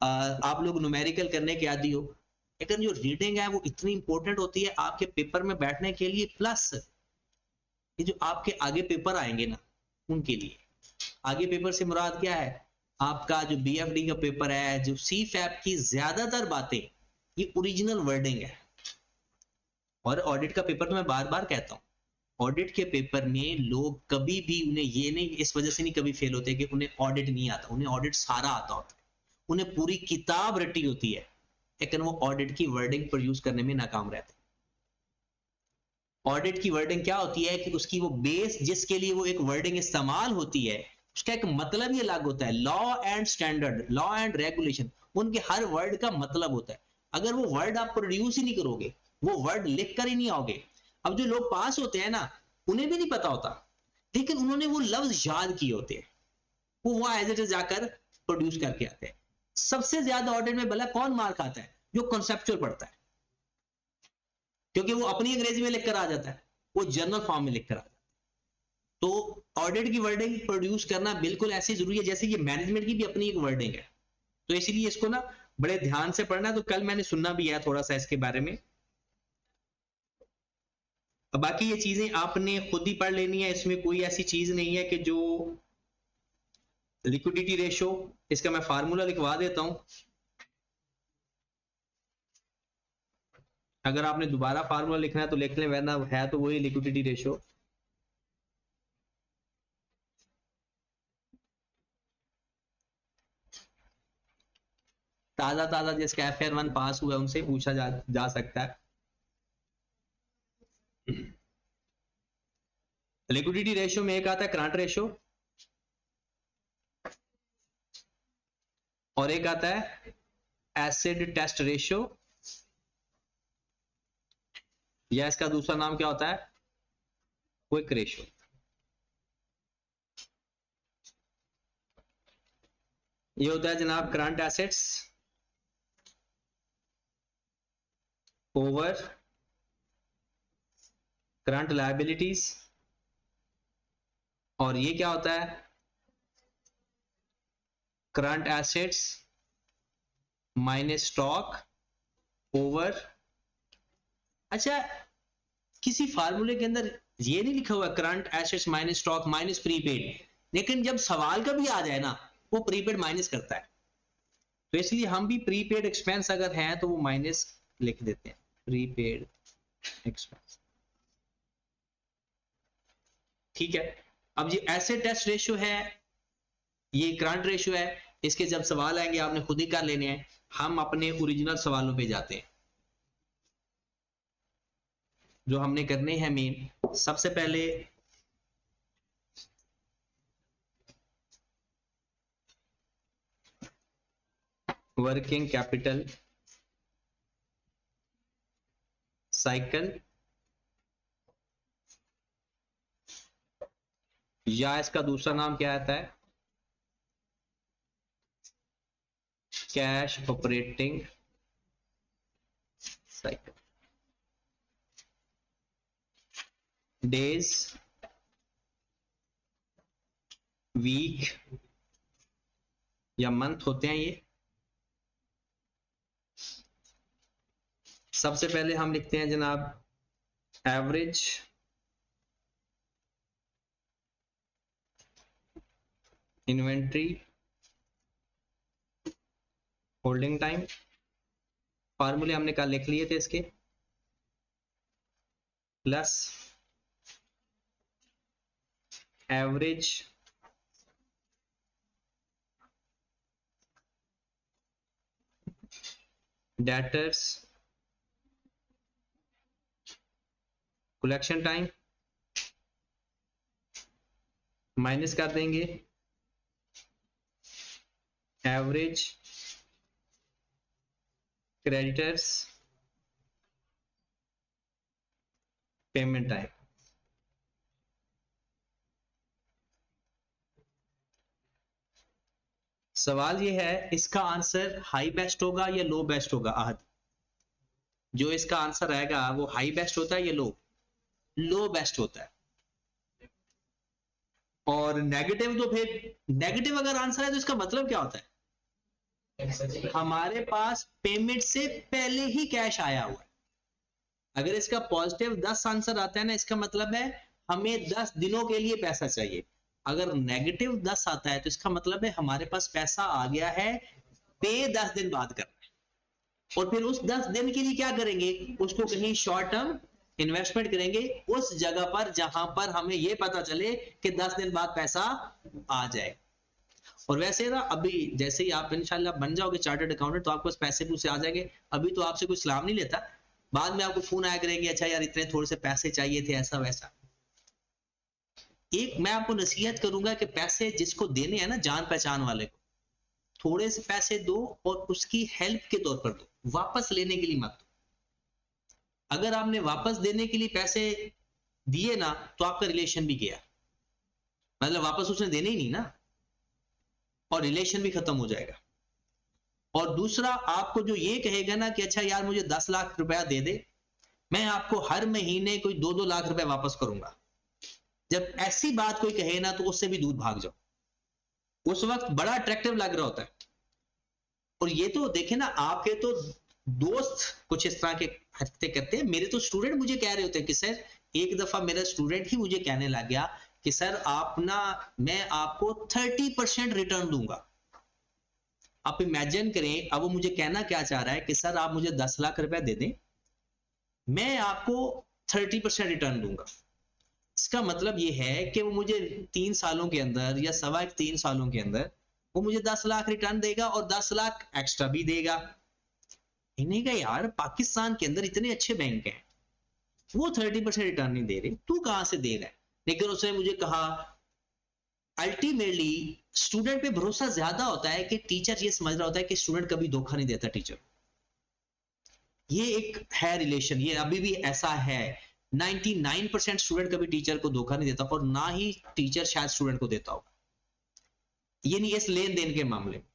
Speaker 1: आप लोग न्यूमेरिकल करने के आदी हो, लेकिन जो रीडिंग है वो इतनी इंपॉर्टेंट होती है आपके पेपर में बैठने के लिए, प्लस ये जो आपके आगे पेपर आएंगे ना उनके लिए। आगे पेपर से मुराद क्या है? आपका जो बीएफडी का पेपर है, जो सीफैप की ज्यादातर बातें ये ओरिजिनल वर्डिंग है। और ऑडिट का पेपर तो मैं बार बार कहता हूं, ऑडिट के पेपर में लोग कभी भी उन्हें ये नहीं, इस वजह से नहीं कभी फेल होते कि उन्हें ऑडिट नहीं आता, उन्हें ऑडिट सारा आता होता है, उन्हें पूरी किताब रटी होती है, लेकिन वो ऑडिट की वर्डिंग प्रोड्यूस करने में नाकाम रहते हैं। ऑडिट की वर्डिंग क्या होती है कि उसकी वो बेस जिसके लिए वो एक वर्डिंग इस्तेमाल होती है उसका एक मतलब ही अलग होता है। Law and standard, law and regulation, उनके हर वर्ड का मतलब होता है। अगर वो वर्ड आप प्रोड्यूस ही नहीं करोगे, वो वर्ड लिख कर ही नहीं आओगे। अब जो लोग पास होते हैं ना उन्हें भी नहीं पता होता, लेकिन उन्होंने वो लफ्ज याद किए होते हैं, वो वहां एज इट इज जाकर प्रोड्यूस करके आते हैं। सबसे ज्यादा ऑडिट में भला कौन मार खाता है? जो कॉन्सेप्चुअल पढ़ता है, क्योंकि वो अपनी अंग्रेजी में लिखकर आ जाता है, वो जर्नल फॉर्म में लिखकर आ जाता है। तो ऑडिट की वर्डिंग प्रोड्यूस करना बिल्कुल ऐसी जरूरी है जैसे ये मैनेजमेंट की भी अपनी एक वर्डिंग है। तो इसलिए इसको ना बड़े ध्यान से पढ़ना। तो कल मैंने सुनना भी है थोड़ा सा इसके बारे में। अब बाकी ये चीजें आपने खुद ही पढ़ लेनी है, इसमें कोई ऐसी चीज नहीं है कि जो लिक्विडिटी रेशो, इसका मैं फार्मूला लिखवा देता हूं, अगर आपने दोबारा फार्मूला लिखना है तो लिख लें, वरना है तो वही लिक्विडिटी रेशो। ताजा ताजा जिसका FR1 पास हुआ है उनसे पूछा जा सकता है। लिक्विडिटी रेशियो में एक आता है करंट रेशियो, और एक आता है एसिड टेस्ट रेशियो, या इसका दूसरा नाम क्या होता है? Quick ratio. ये होता है जनाब current assets over current liabilities, और ये क्या होता है? Current assets minus stock over. अच्छा, किसी फार्मूले के अंदर ये नहीं लिखा हुआ current assets minus stock minus prepaid, लेकिन जब सवाल का भी आ जाए ना वो प्रीपेड माइनस करता है, तो इसलिए हम भी प्रीपेड एक्सपेंस अगर है तो वो माइनस लिख देते हैं, प्रीपेड एक्सपेंस। ठीक है, अब ये एसेट टेस्ट रेशियो है ये करंट रेशियो है। इसके जब सवाल आएंगे आपने खुद ही कर लेने हैं। हम अपने ओरिजिनल सवालों पे जाते हैं जो हमने करने हैं मेन। सबसे पहले वर्किंग कैपिटल साइकिल, या इसका दूसरा नाम क्या आता है, cash operating cycle. Days, week या मंथ होते हैं ये। सबसे पहले हम लिखते हैं जनाब एवरेज इन्वेंट्री होल्डिंग टाइम। फार्मूले हमने कल लिख लिए थे इसके, plus average debtors collection time, minus कर देंगे एवरेज क्रेडिटर्स पेमेंट टाइम। सवाल ये है इसका आंसर हाई बेस्ट होगा या लो बेस्ट होगा। आहद, जो इसका आंसर आएगा वो हाई बेस्ट होता है या लो? लो बेस्ट होता है। और नेगेटिव, तो फिर नेगेटिव अगर आंसर है तो इसका मतलब क्या होता है? हमारे पास पेमेंट से पहले ही कैश आया हुआ है। अगर इसका पॉजिटिव 10 आंसर आता है ना, इसका मतलब है हमें 10 दिनों के लिए पैसा चाहिए। अगर नेगेटिव 10 आता है तो इसका मतलब है हमारे पास पैसा आ गया है, पे 10 दिन बाद करना है। और फिर उस 10 दिन के लिए क्या करेंगे, उसको कहीं शॉर्ट टर्म इन्वेस्टमेंट करेंगे उस जगह पर जहां पर हमें यह पता चले कि 10 दिन बाद पैसा आ जाए। और वैसे ना अभी जैसे ही आप इंशाल्लाह बन जाओगे चार्टर्ड अकाउंटेंट तो आपके पास पैसे पूसे आ जाएंगे। अभी तो आपसे कोई सलाम नहीं लेता, बाद में आपको फोन आया करेंगे, अच्छा यार इतने थोड़े से पैसे चाहिए थे, ऐसा वैसा। एक मैं आपको नसीहत करूंगा कि पैसे जिसको देने हैं ना, जान पहचान वाले को थोड़े से पैसे दो और उसकी हेल्प के तौर पर दो, वापस लेने के लिए मत दो। अगर आपने वापस देने के लिए पैसे दिए ना तो आपका रिलेशन भी गया, मतलब वापस उसने देने ही नहीं ना, और रिलेशन भी खत्म हो जाएगा। और दूसरा, आपको जो ये कहेगा ना कि अच्छा यार मुझे 10 लाख रुपया दे दे, मैं आपको हर महीने कोई 2-2 लाख रुपया वापस करूंगा, जब ऐसी बात कोई कहे ना तो उससे भी दूर भाग जाओ। उस वक्त बड़ा अट्रैक्टिव लग रहा होता है। और ये तो देखे ना, आपके तो दोस्त कुछ इस तरह के हरकतें करते हैं। मेरे तो स्टूडेंट मुझे कह रहे होते हैं कि सर, एक दफा मेरा स्टूडेंट ही मुझे कहने लग गया कि सर आप ना, मैं आपको 30% रिटर्न दूंगा। आप इमेजिन करें, अब वो मुझे कहना क्या चाह रहा है कि सर आप मुझे 10 लाख रुपया दे दें, मैं आपको 30% रिटर्न दूंगा। इसका मतलब ये है कि वो मुझे 3 सालों के अंदर या 3 सालों के अंदर वो मुझे 10 लाख रिटर्न देगा और 10 लाख एक्स्ट्रा भी देगा। इन्हें का यार पाकिस्तान के अंदर इतने अच्छे बैंक हैं, वो 30% रिटर्न नहीं दे रहे, तू कहां से दे रहा है? लेकिन उसने मुझे कहा अल्टीमेटली स्टूडेंट पे भरोसा ज्यादा होता है कि टीचर ये समझ रहा होता है कि स्टूडेंट कभी धोखा नहीं देता टीचर। ये एक है रिलेशन, ये अभी भी ऐसा है। 99% स्टूडेंट कभी टीचर को धोखा नहीं देता और ना ही टीचर शायद स्टूडेंट को देता होगा, ये नहीं इस लेन देन के मामले में।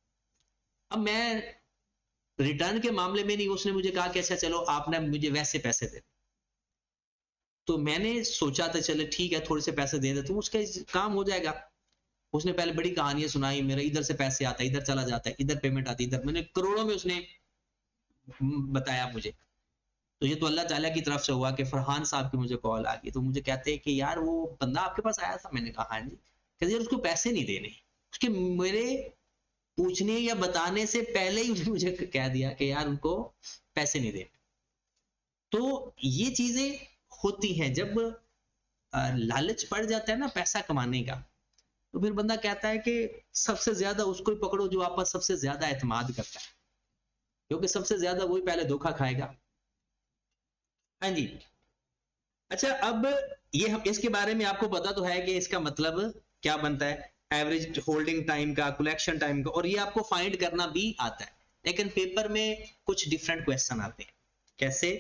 Speaker 1: अब मैं रिटर्न के मामले में नहीं, उसने मुझे कहा कि अच्छा चलो आपने मुझे वैसे पैसे दे, तो मैंने सोचा था चलो ठीक है थोड़े से पैसे दे देता हूं, उसका काम हो जाएगा। उसने पहले बड़ी कहानियां सुनाई, मेरा इधर से पैसे आता है, इधर चला जाता है, इधर पेमेंट आती है, इधर, मैंने करोड़ों में उसने बताया मुझे। तो ये तो अल्लाह ताला की तरफ से हुआ कि फरहान साहब की मुझे कॉल आ गई, तो मुझे कहते हैं कि यार वो बंदा आपके पास आया था। मैंने कहा हाँ जी। कहते यार उसको पैसे नहीं देने, उसके मेरे पूछने या बताने से पहले ही उसने मुझे कह दिया कि यार उनको पैसे नहीं देने। तो ये चीजें होती हैं जब लालच पड़ जाता है ना पैसा कमाने का, तो फिर बंदा कहता है कि सबसे ज्यादा उसको ही पकड़ो जो आप पर सबसे ज्यादा एतमाद करता है, क्योंकि सबसे ज्यादा वही पहले धोखा खाएगा। हाँ जी। अच्छा, अब ये हम इसके बारे में आपको पता तो है कि इसका मतलब क्या बनता है, एवरेज होल्डिंग टाइम का, कलेक्शन टाइम का, और ये आपको फाइंड करना भी आता है। लेकिन पेपर में कुछ डिफरेंट क्वेश्चन आते हैं। कैसे?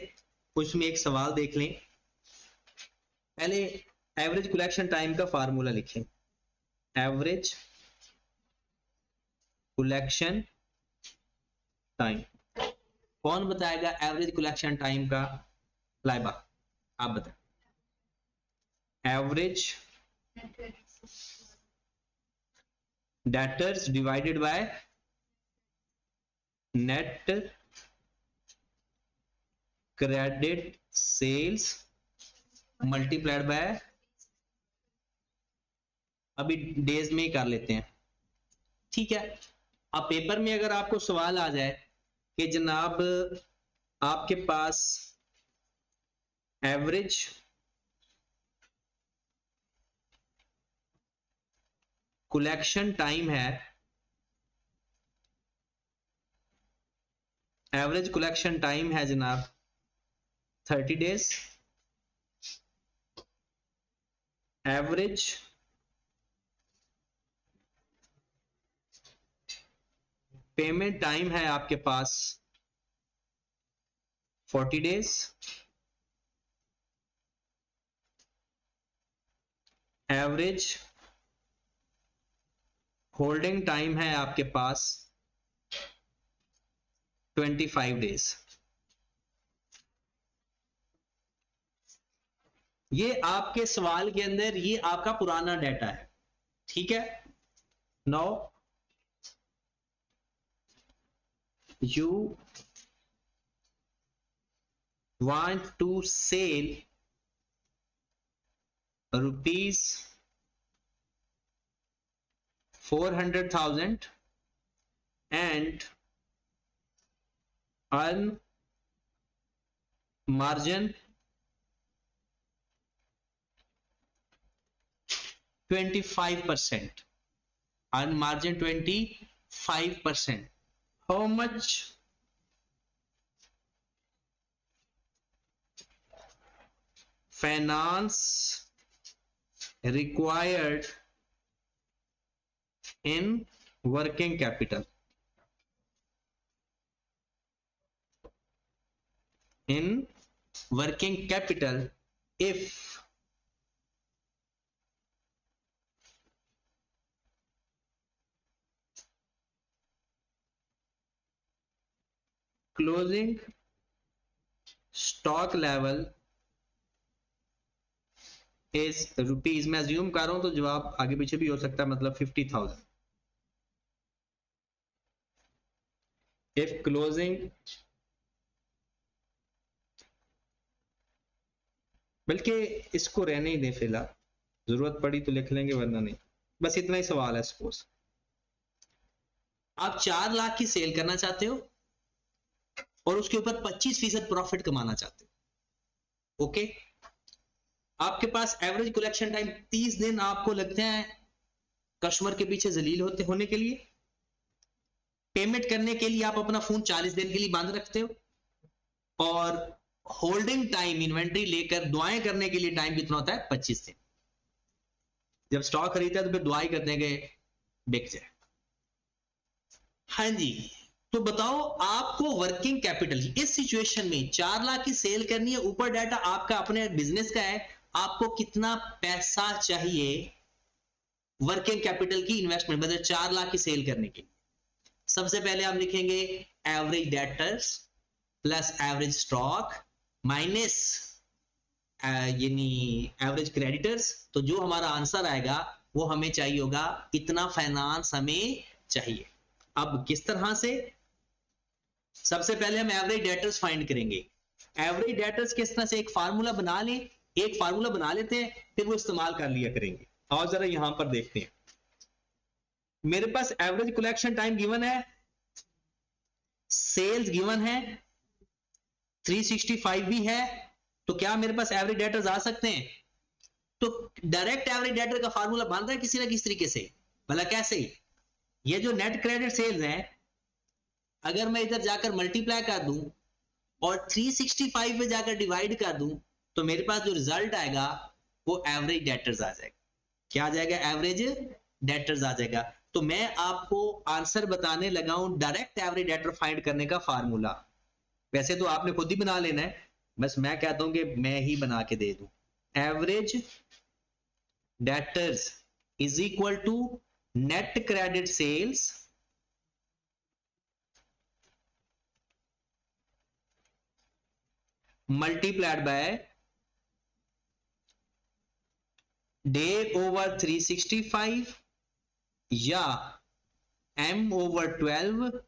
Speaker 1: कुछ में एक सवाल देख लें। पहले एवरेज कलेक्शन टाइम का फार्मूला लिखें। एवरेज कलेक्शन टाइम, कौन बताएगा एवरेज कलेक्शन टाइम का? लाइबा, आप बताएं। Average debtors divided by net credit sales multiplied by, अभी डेज में ही कर लेते हैं, ठीक है। अब पेपर में अगर आपको सवाल आ जाए कि जनाब आपके पास एवरेज कलेक्शन टाइम है, एवरेज कलेक्शन टाइम है जनाब 30 डेज, एवरेज पेमेंट टाइम है आपके पास 40 डेज, एवरेज होल्डिंग टाइम है आपके पास 25 डेज। ये आपके सवाल के अंदर ये आपका पुराना डाटा है, ठीक है। Now you want to sell rupees 400,000 and earn margin 25%, earn margin 25%. How much finance required in working capital? In working capital if closing stock level is rupees, मैं अज्यूम कर रहा हूं तो जवाब आगे पीछे भी हो सकता है, मतलब 50,000। if closing, बल्कि इसको रहने ही दें फिलहाल, जरूरत पड़ी तो लिख लेंगे वरना नहीं। बस इतना ही सवाल है। सपोज आप 4 लाख की सेल करना चाहते हो और उसके ऊपर 25% प्रॉफिट कमाना चाहते हो, ओके। आपके पास एवरेज कलेक्शन टाइम 30 दिन आपको लगते हैं कस्टमर के पीछे जलील होने के लिए। पेमेंट करने के लिए आप अपना फोन 40 दिन के लिए बंद रखते हो, और होल्डिंग टाइम इन्वेंट्री लेकर दुआएं करने के लिए टाइम कितना होता है? 25 दिन। जब स्टॉक खरीदता है तो फिर दुआई करते हैं कि बिक जाए। हाँ जी, तो बताओ आपको वर्किंग कैपिटल इस सिचुएशन में 4 लाख की सेल करनी है, ऊपर डाटा आपका अपने बिजनेस का है, आपको कितना पैसा चाहिए वर्किंग कैपिटल की इन्वेस्टमेंट, मतलब 4 लाख की सेल करने के लिए? सबसे पहले आप लिखेंगे average debtors plus average stock minus यानी एवरेज क्रेडिटर्स। तो जो हमारा आंसर आएगा वो हमें चाहिए होगा, इतना फाइनेंस हमें चाहिए। अब किस तरह से? सबसे पहले हम एवरेज डेटर्स फाइंड करेंगे। एवरेज डेटर्स किस तरह से? एक फार्मूला बना लें, एक फार्मूला बना लेते हैं, फिर वो इस्तेमाल कर लिया करेंगे। और जरा यहां पर देखते हैं, मेरे पास एवरेज कलेक्शन टाइम गिवन है, सेल्स गिवन है, 365 भी है, तो क्या मेरे पास एवरेज डेटर्स आ सकते हैं? तो डायरेक्ट एवरेज डेटर का फार्मूला बन रहा है किसी ना किसी तरीके से, भला कैसे? ये जो नेट क्रेडिट सेल्स है, अगर मैं इधर जाकर मल्टीप्लाई कर दूं और 365 पे जाकर डिवाइड कर दूं, तो मेरे पास जो रिजल्ट आएगा वो एवरेज डेटर्स आ जाएगा। क्या आ जाएगा? एवरेज डेटर्स आ जाएगा। तो मैं आपको आंसर बताने लगा हूं डायरेक्ट एवरेज डेटर फाइंड करने का फार्मूला। वैसे तो आपने खुद ही बना लेना है, बस मैं कहता हूं कि मैं ही बना के दे दूं। Average debtors is equal to net credit sales multiplied by day over 365 या m ओवर 12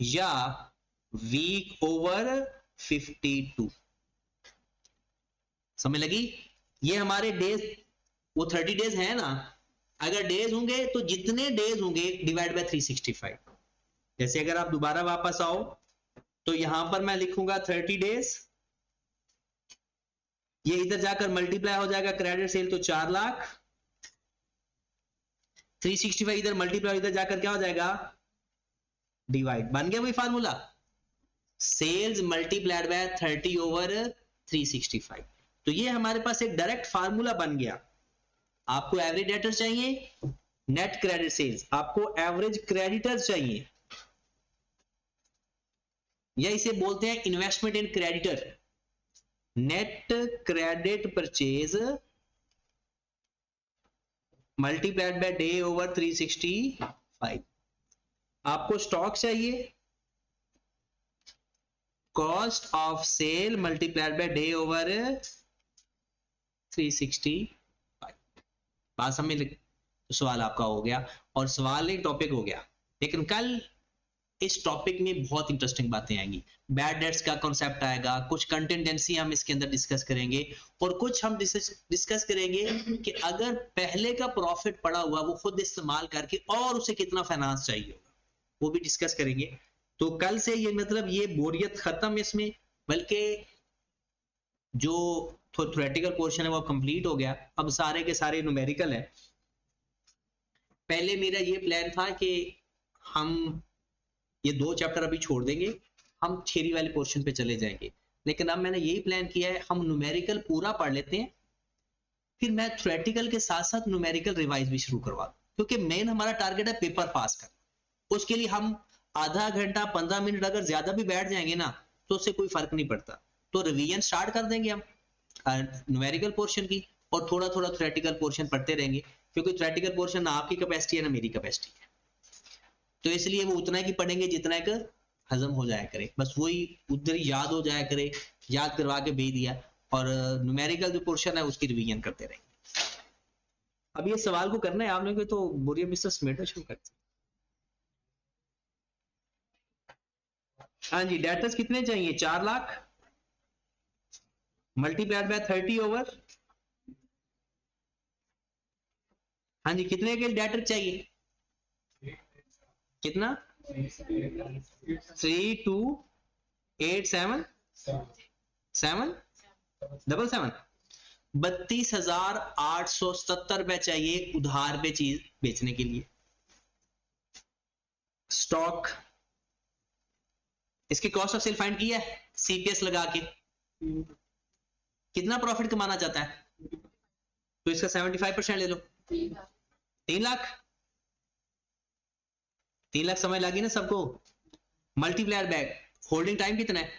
Speaker 1: या वीक ओवर 52। समझ लगी? ये हमारे डेज, वो 30 डेज है ना, अगर डेज होंगे तो जितने डेज होंगे डिवाइड बाय 365। जैसे अगर आप दोबारा वापस आओ तो यहां पर मैं लिखूंगा 30 डेज, ये इधर जाकर मल्टीप्लाई हो जाएगा क्रेडिट सेल तो 4 लाख, 365 इधर मल्टीप्लाई इधर जाकर क्या हो जाएगा? डिवाइड। बन गया वही formula, sales multiplied by 30 over 365। तो ये हमारे पास एक डायरेक्ट फार्मूला बन गया। आपको एवरेज डेटर चाहिए, नेट क्रेडिट सेल्स, आपको एवरेज क्रेडिटर चाहिए, या इसे बोलते हैं investment in creditor. Net credit purchase multiplied by day over 365। आपको स्टॉक चाहिए, cost of sale multiplied by day over 365। बात समझ लगी? तो सवाल आपका हो गया, और सवाल एक टॉपिक हो गया। लेकिन कल इस टॉपिक में बहुत इंटरेस्टिंग बातें आएंगी। बैड डेट्स का कॉन्सेप्ट आएगा, कुछ कंटेंडेंसी हम इसके अंदर डिस्कस करेंगे, और कुछ हम डिस्कस करेंगे कि अगर पहले का प्रॉफिट पड़ा हुआ वो खुद इस्तेमाल करके और उसे कितना फाइनेंस चाहिए होगा, वो भी डिस्कस करेंगे। तो कल से ये मतलब ये बोरियत खत्म इसमें, बल्कि जो थ्योरेटिकल पोर्शन है वो कंप्लीट हो गया। अब सारे के सारे न्यूमेरिकल है। पहले मेरा ये प्लान था कि हम ये 2 चैप्टर अभी छोड़ देंगे, हम थ्योरी वाले पोर्शन पे चले जाएंगे। लेकिन अब मैंने यही प्लान किया है, हम न्यूमेरिकल पूरा पढ़ लेते हैं, फिर मैं थ्योरेटिकल के साथ साथ न्यूमेरिकल रिवाइज भी शुरू करवा दूं, क्योंकि मेन हमारा टारगेट है पेपर पास करना। उसके लिए हम आधा घंटा 15 मिनट अगर ज्यादा भी बैठ जाएंगे ना तो उससे कोई फर्क नहीं पड़ता। तो रिवीजन स्टार्ट कर देंगे हम न्यूमेरिकल पोर्शन की, और थोड़ा थोड़ा थ्योरेटिकल पोर्शन पढ़ते रहेंगे, क्योंकि थ्योरेटिकल पोर्शन ना आपकी कैपेसिटी है ना मेरी कैपेसिटी है। तो इसलिए वो उतना ही पढ़ेंगे जितना एक हजम हो जाया करे, बस वही उधर ही याद हो जाया करे, याद करवा के भेज दिया, और न्यूमेरिकल जो पोर्शन है उसकी रिवीजन करते रहेंगे। अब ये सवाल को करना है आप लोगों को, तो बोरिया मिस्टर समेटना शुरू करते हैं। हाँ जी, डेटर्स कितने चाहिए? 4 लाख मल्टीप्लाइड बाय 30 ओवर, हाँ जी, कितने के डेटर चाहिए? कितना? 3287 777 32,877 रुपए चाहिए उधार पे चीज बेचने के लिए। स्टॉक, इसकी कॉस्ट ऑफ सेल फाइंड किया है सीपीएस लगा के, कितना प्रॉफिट कमाना चाहता है? तो इसका 75% ले लो, 3 लाख। 3 लाख समझ लगी ना सबको? मल्टीप्लायर बैक, होल्डिंग टाइम कितना है?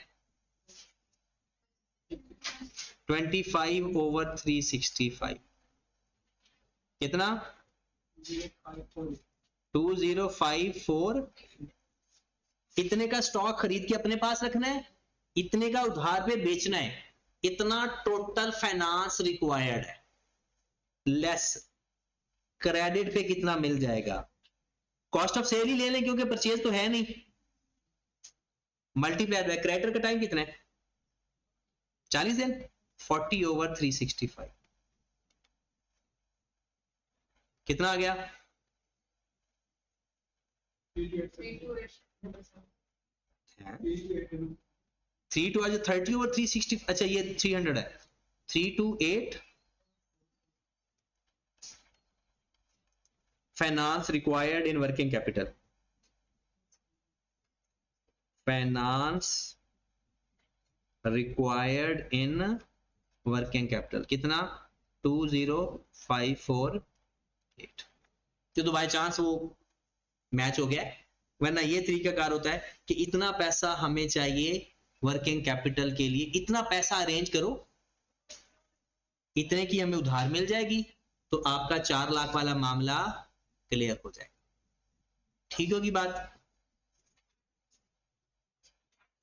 Speaker 1: 25 ओवर 365, कितना? 2054। इतने का स्टॉक खरीद के अपने पास रखना है, इतने का उधार पे बेचना है, इतना टोटल फाइनेंस रिक्वायर्ड है, लेस क्रेडिट पे कितना मिल जाएगा। कॉस्ट ऑफ सेल ही ले लें क्योंकि परचेज तो है नहीं, मल्टीप्लायर बाय क्रेडिटर का टाइम कितना है? 40 दिन, 40 ओवर 365, कितना आ गया? 3 to आज 30 ओवर 360, अच्छा ये 300 है, 328 finance required in working capital, finance required in working capital कितना 20548। तो बाय चांस वो मैच हो गया, वरना ये तरीकाकार होता है कि इतना पैसा हमें चाहिए वर्किंग कैपिटल के लिए, इतना पैसा अरेंज करो, इतने की हमें उधार मिल जाएगी, तो आपका 4 लाख वाला मामला क्लियर हो जाएगा। ठीक होगी बात,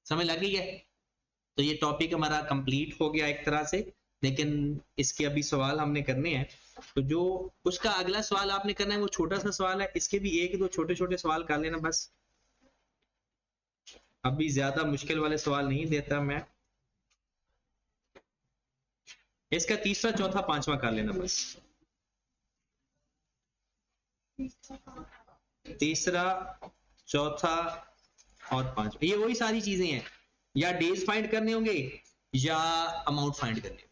Speaker 1: समझ लग गई है? तो ये टॉपिक हमारा कंप्लीट हो गया एक तरह से, लेकिन इसके अभी सवाल हमने करने हैं। तो जो उसका अगला सवाल आपने करना है वो छोटा सा सवाल है, इसके भी एक दो छोटे छोटे सवाल कर लेना बस, अभी ज्यादा मुश्किल वाले सवाल नहीं देता मैं। इसका तीसरा चौथा पांचवा कर लेना बस, तीसरा चौथा और पांचवा, ये वही सारी चीजें हैं, या डेज फाइंड करने होंगे या अमाउंट फाइंड करने होंगे।